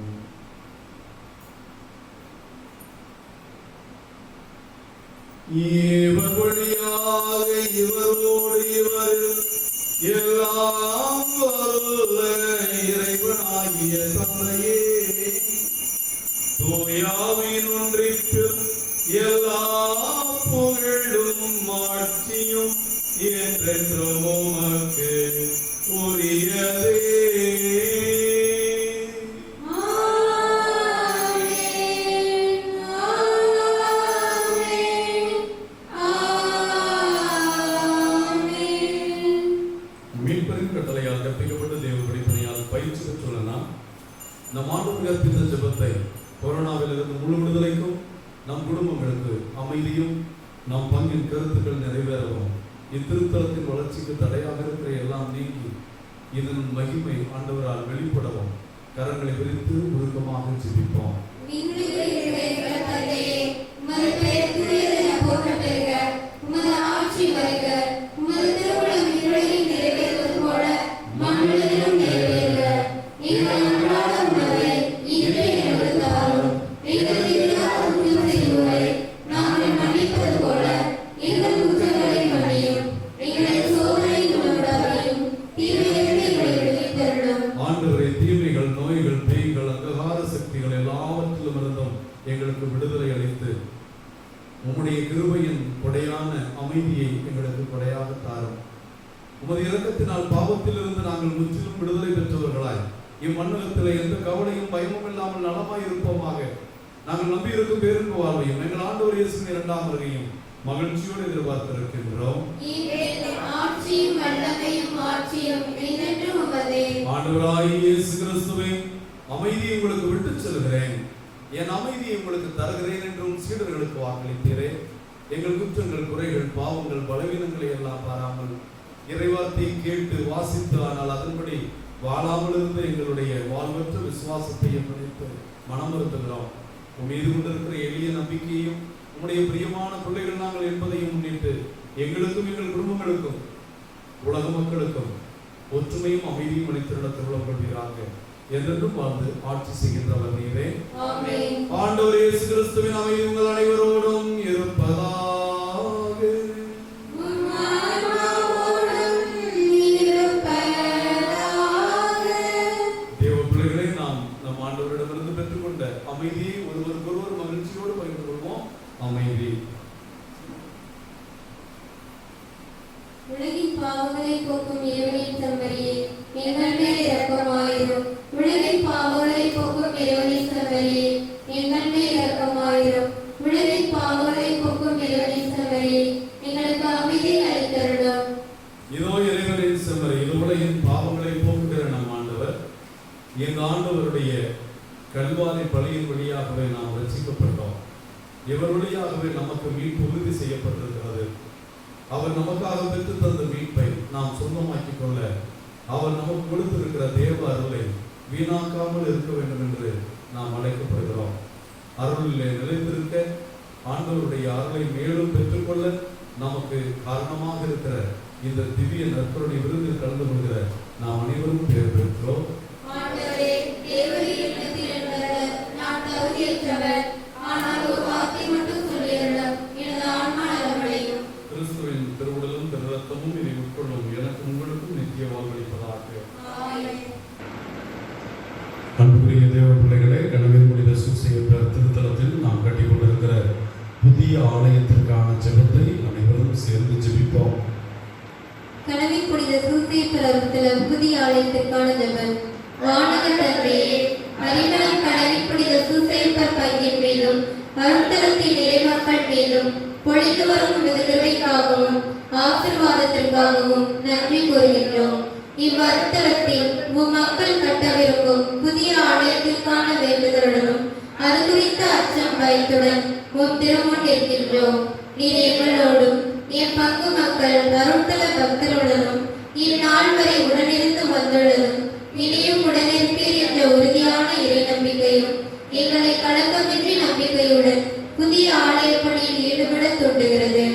இவர் வழியாக இவரோடு இவரில் எல்லாம் வல்ல இறைவனாகிய தந்தையே தூயாவின் ஒன்றிப்பில் எல்லா புகழும் மாட்சியும் என்றென்றும் உமக்கு உரியதே. நம் ஆண்டவர் கற்பித்த ஜெபத்தை கொரோனாவிலிருந்து முழு விடுதலைக்கும் நம் குடும்பங்களுக்கு அமைதியும் நம் பங்கின் கருத்துக்கள் நிறைவேறவும் இத்திருத்தலத்தின் வளர்ச்சிக்கு தடையாக இருக்கிற எல்லாம் நீங்கி இதன் மகிமை ஆண்டவரால் வெளிப்படவும் கரங்களை விரித்து உருக்கமாக ஜெபிப்போம். எங்களுக்கு விடுதலை அளித்து உம்முடைய கிருபையின் கொடையான அமைதியை எங்களுக்கு கொடையாக தாரும். உமது இரக்கத்தினால் பாவத்திலிருந்து நாங்கள் முற்றிலும் விடுதலை பெற்றவர்களாய் இம்மண்டலத்தில் எந்த கவலையும் பயமும் இல்லாமல் நலமாய் இருப்போமாக. நாங்கள் நம்பியிருக்கும் பேருக்கு வாழ்வையும் எங்கள் ஆண்டவர் இயேசுவின் இரண்டாம் வருகையும் மகிழ்ச்சியோடு எதிர்பார்த்திருக்கின்றோம். ஆண்டவராகிய இயேசு கிறிஸ்துவே, அமைதியை உங்களுக்கு விட்டுச் செல்கிறேன், என் அமைதியை உங்களுக்கு தருகிறேன் என்றும் சீடர்களுக்கு வாக்களித்தீரே. எங்கள் குற்றங்கள், குறைகள், பாவங்கள், பலவீனங்களை எல்லாம் பாராமல் இறைவார்த்தையை கேட்டு வாசித்து ஆனால் அதன்படி வாழாமல் இருந்து எங்களுடைய வாழ்வற்ற விசுவாசத்தையும் நினைத்து மனம் வருத்துகிறோம். மீது கொண்டிருக்கிற எளிய நம்பிக்கையும் உம்முடைய பிரியமான பிள்ளைகள் நாங்கள் என்பதையும் முன்னிட்டு எங்களுக்கும் எங்கள் குடும்பங்களுக்கும் உலக மக்களுக்கும் ஒற்றுமையும் அமைதியும் அளித்திருந்த திருவிழம் கொள்வீராக. என்றென்றும் வாழ்ந்து ஆட்சி செய்கின்றவர் நீரே. ஆண்டவர் இயேசு கிறிஸ்துவின் அமைதி உங்கள் அனைவரோடும் இருப்பதாக. தேவ பிள்ளைகளை நாம் நம் ஆண்டவரிடமிருந்து பெற்றுக்கொண்ட அமைதியை ஒருவருக்கொருவர் மகிழ்ச்சியோடு பகிர்ந்து கொள்வோம். அமைதி. உலகின் பாவங்களை போக்கும் இறைவனின் செம்மறியே, எங்கள் மேல் இரக்கமாயிரும். உலகின் பாவங்களை போக்கும் இறைவனின் செம்மறியே, எங்கள் மேல் இரக்கமாயிரும். உலகின் பாவங்களை போக்கும் இறைவனின் செம்மறியே, எங்களுக்கு அமைதியை அளித்தருளும். இதோ இறைவனின் செம்மறி, இது உலகின் பாவங்களை போக்குகிற நம் ஆண்டவர். எங்கள் ஆண்டவருடைய கல்வாரி பலியின் வழியாகவே நாம் ரட்சிக்கப்பட்டோம். இவர் வழியாகவே நமக்கு மீட்பு உறுதி செய்யப்பட்டிருக்கிறது. அவர் நமக்காக பெற்று தந்த மீட்பை நாம் சொந்தமாக்கிக் கொள்ள அவர் நமக்கு கொடுத்திருக்கிற தேவ அருளை வீணாக்காமல் இருக்க வேண்டும் என்று நாம் அழைக்கப்படுகிறோம். அருளிலே நிலைத்திருக்க, ஆண்டவருடைய அருளை மேலும் பெற்றுக்கொள்ள நமக்கு காரணமாக இருக்கிற இந்த திவ்ய நற்கருணை விருந்தில் கலந்து கொள்கிற நாம் அனைவரும் பேர் பெற்றோம். கிறிஸ்துவின் திருவுடலும் திருரத்தமும் இதை உட்கொள்ளும் எனக்கு உங்களுக்கும் நித்திய வாழ்வளிப்பதாக. அன்புக்குரிய தேவ பிள்ளைகளே, கனவில் புனித சூசையப்பர் திருத்தலத்தில் நாம் கட்டிக் கொண்டிருக்கிற புதிய ஆலயத்திற்கான ஜெபத்தை அனைவரும் சேர்ந்து ஜெபிப்போம். கனவில் புனித சூசையப்பர் புதிய ஆலயத்திற்கான ஜெபம். வானக தந்தையே, அறிவனம் கனவில் புனித சூசையப்பர் பங்கின் மீதும் அருட்தலத்தின் இறைமக்கள் மீதும் பொழிந்து வரும் உமது கிருபைக்காகவும் ஆசீர்வாதத்திற்காகவும் நன்றி கூறுகின்றோம். இவ்வருத்தலத்தில் மக்கள் கட்ட விரும்பும் புதிய ஆலயத்திற்கான வேண்டுதலுடனும் அது குறித்த அச்சம் பயத்துடன் திருமுன் இருக்கின்றோம். நீர் எங்களோடும் என் பங்கு மக்கள் அருட்தல பக்தருடனும் இந்நாள் வரை உடனிருந்து வந்துள்ளதும் இனியும் உடனிருப்பீர் என்ற உறுதியான இறை நம்பிக்கையும் எங்களை கலக்கமின்றி நம்பிக்கையுடன் புதிய ஆலய பணியில் ஈடுபட தூண்டுகிறது.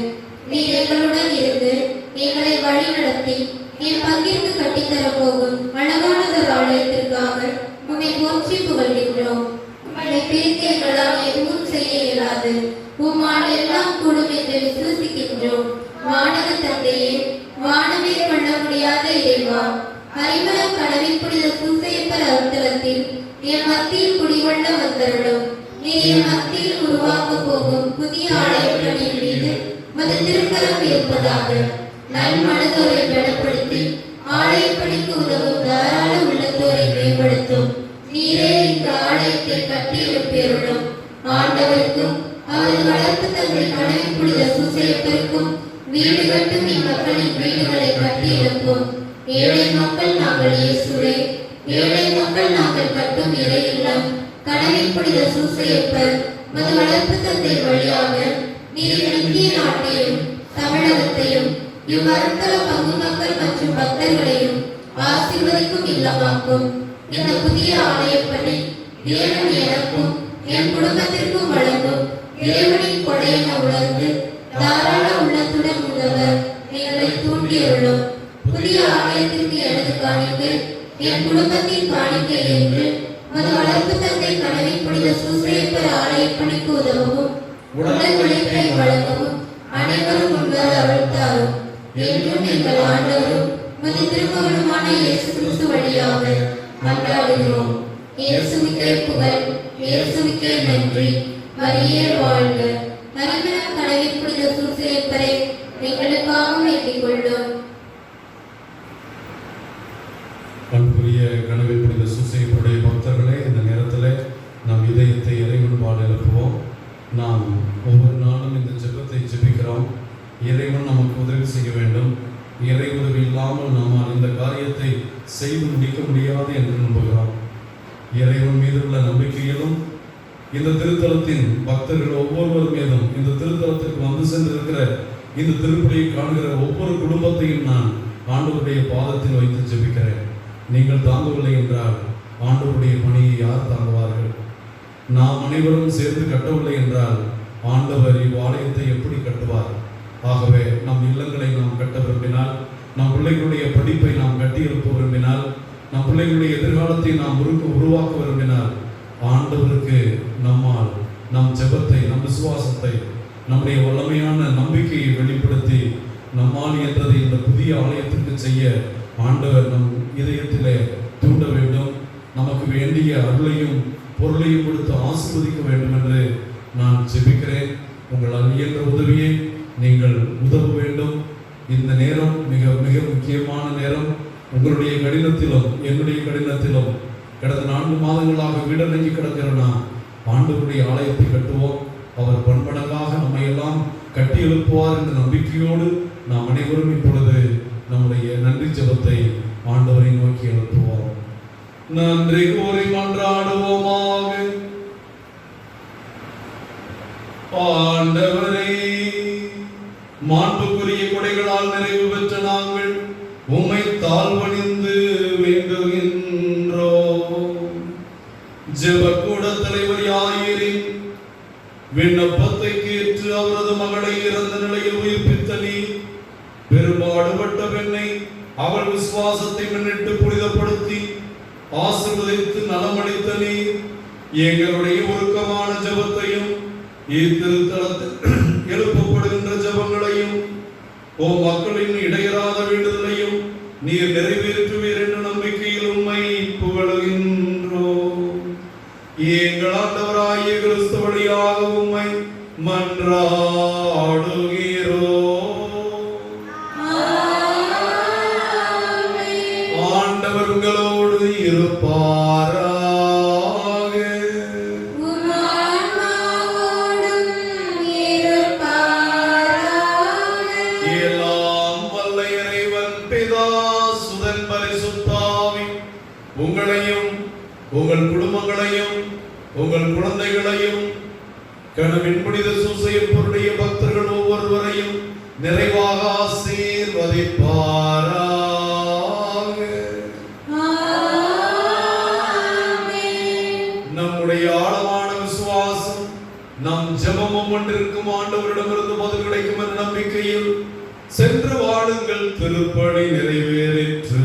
நீர் எங்களுடன் இருந்து எங்களை வழி நடத்தி என் பங்கிற்கு கட்டித்தரப் போகும் அழகானதொரு ஆலயத்திற்காக உம்மை போற்றி புகழ்கின்றோம். உம்மை பிரித்து எங்களால் எதுவும் செய்ய இயலாது. உம்மால் எல்லாம் கூடும் என்று விசுவசிக்கின்றோம். வானக தந்தையே, வானமே கொள்ள முடியாத இறைவா, அறிவனம் கனவில் புனித சூசையப்பர் அருட்தலத்தில் என் மத்தியில் குடிகொள்ள வந்தருளும். நீர் என் மத்தியில் உருவாக்க போகும் புதிய ஆலய பணியின் மீது மது திருக்கரம் இருப்பதாக. நல் மனதோரை பலப்படுத்தி ஆலய பணிக்கு உதவும் தாராள உள்ளத்தோரை மேம்படுத்தும். நீரே இந்த ஆலயத்தை கட்டி எழுப்பியருளும். ஆண்டவருக்கும் அவரது வளர்ப்பு தந்தை கனவில் புனித சூசையப்பருக்கும் வீடு கட்டும் இம்மக்களின் வீடுகளை கட்டி எழுப்பும். ஏழை மக்கள் நாங்கள் இயேசுவே, ஏழை மக்கள் நாங்கள் கட்டும் இறை இல்லம் கனவில் புனித சூசையப்பர் மது வளர்ப்பு தந்தை வழியாக நீர் இந்திய நாட்டையும் தமிழகத்தையும் இவ்வருத்தல பங்கு மக்கள் மற்றும் பக்தர்களையும் ஆசீர்வதிக்கும் இல்லமாக்கும். இந்த புதிய ஆலயப்பணி தேவன் எனக்கும் என் குடும்பத்திற்கும் வழங்கும் இறைவனின் கொடையென உணர்ந்து தாராள உள்ளத்துடன் உதவ எங்களை தூண்டியுள்ளோம். புதிய ஆலயத்திற்கு எனது காணிக்கை என் குடும்பத்தின் காணிக்கை என்று மது வளர்ப்பு தந்தை கனவில் புனித சூசையப்பர் ஆலய பணிக்கு உதவவும் உடல் உழைப்பை வழங்கவும் அனைவரும் முன்வர அழைத்தாரும். என்றும் எங்கள் ஆண்டவரும் மது திருமகனுமான இயேசு கிறிஸ்து வழியாக மன்றாடுகிறோம். இயேசுவுக்கே புகழ், இயேசுவுக்கே நன்றி. மரியே வாழ்க. அறிவனம் கனவில் புனித சூசையப்பரை எங்களுக்காக வேண்டிக் கொள்ளும். அன்புரிய கனவில் புனித சூசையப்பருடைய பக்தர்களே, இந்த நேரத்தில் நாம் இதயத்தை இறைவன்பால் எழுப்புவோம். நாம் ஒவ்வொரு நாளும் இந்த ஜெபத்தை ஜெபிக்கிறோம். இறைவன் நமக்கு உதவி செய்ய வேண்டும். இறை உதவி இல்லாமல் நம்மால் இந்த காரியத்தை செய்து முடிக்க முடியாது என்று நம்புகிறோம். இறைவன் மீது உள்ள நம்பிக்கையிலும் இந்த திருத்தலத்தின் பக்தர்கள் ஒவ்வொருவர் மீதும் இந்த திருத்தலத்திற்கு வந்து சென்றிருக்கிற இந்த திருப்பலியை காண்கிற ஒவ்வொரு குடும்பத்தையும் நான் ஆண்டவருடைய பாதத்தில் வைத்து ஜெபிக்கிறேன். நீங்கள் தாங்கவில்லை என்றால் ஆண்டவருடைய பணியை யார் தாங்குவார்கள்? நாம் அனைவரும் சேர்ந்து கட்டவில்லை என்றால் ஆண்டவர் இவ்வாலயத்தை எப்படி கட்டுவார்? ஆகவே நம் இல்லங்களை நாம் கட்ட விரும்பினால், நம் பிள்ளைகளுடைய படிப்பை நாம் கட்டியெழுப்ப விரும்பினால், நம் பிள்ளைகளுடைய எதிர்காலத்தை நாம் உருவாக்க விரும்பினால், ஆண்டவருக்கு நம்மால் நம் ஜெபத்தை, நம் விசுவாசத்தை, நம்முடைய வல்லமையான நம்பிக்கையை வெளிப்படுத்தி நம்மால் என்றதை இந்த புதிய ஆலயத்திற்கு செய்ய ஆண்டவர் நம் இதயத்திலே தூண்ட வேண்டும். நமக்கு வேண்டிய அருளையும் பொருளையும் கொடுத்து ஆசீர்வதிக்க வேண்டும் என்று நான் ஜெபிக்கிறேன். உங்களால் இயன்ற உதவியை நீங்கள் உதவ வேண்டும். இந்த நேரம் மிக மிக முக்கியமான நேரம். உங்களுடைய கடினத்திலும் என்னுடைய கடினத்திலும் கடந்த 4 மாதங்களாக வீடடங்கி கிடக்கிறனா ஆண்டவருடைய ஆலயத்தை கட்டுவோம். அவர் பன்மடங்காக நம்மை எல்லாம் கட்டி எழுப்புவார் என்ற நம்பிக்கையோடு நாம் அனைவரும் இப்பொழுது நம்முடைய நன்றி ஜெபத்தை ஆண்டவரை நோக்கி எழுப்புவோம். நன்றி கூறி மன்றாடுவோமாக. ஆண்டவரே, மாண்புக்குரிய கொடைகளால் நிறைவு பெற்ற நாங்கள் உம்மை தாழ்வணிந்து வேண்டுகின்றோம். ஜெபக்கூட தலைவர் யாயிரின் விண்ணப்பத்தை கேட்டு அவரது மகளை இறந்த நிலையில் உயிர்ப்பித்த நீர், பெரும்பாடுபட்ட பெண்ணை அவள் விசுவாசத்தை முன்னிட்டு புனிதப்படுத்தி ஆசீர்வதித்து நலமளித்த நீர், எங்களுடைய உருக்கமான ஜெபத்தையும் இத்திருத்தலத்தில் எழுப்பப்படுகின்ற ஜெபங்களையும் மக்களின் இடையறாத வேண்டுதலையும் நீர் நிறைவேற்றுவீர் என்ற நம்பிக்கையில் உம்மை புகழுகின்றோம். எங்கள் ஆண்டவராகிய கிறிஸ்து வழியாக உம்மை மன்றாடுகிறோம். ஆண்டவர் உங்களோடு இருப்பாராக. எல்லாம் வல்ல இறைவன் பிதா, சுதன், பரிசுத்த ஆவி உங்களையும் உங்கள் குடும்பங்களையும் உங்கள் குழந்தைகளையும் கனவின் புனித சூசையப்பருடைய பக்தர்கள் ஒவ்வொருவரையும் நிறைவாக ஆசீர்வதிப்பாராக. நம்முடைய ஆழமான விசுவாசம் நம் ஜெபமும் ஒன்றிற்கும் ஆண்டவரிடமிருந்து பதில் கிடைக்கும் என்ற நம்பிக்கையில் சென்று வாழுங்கள். திருப்பணி நிறைவேறிற்று.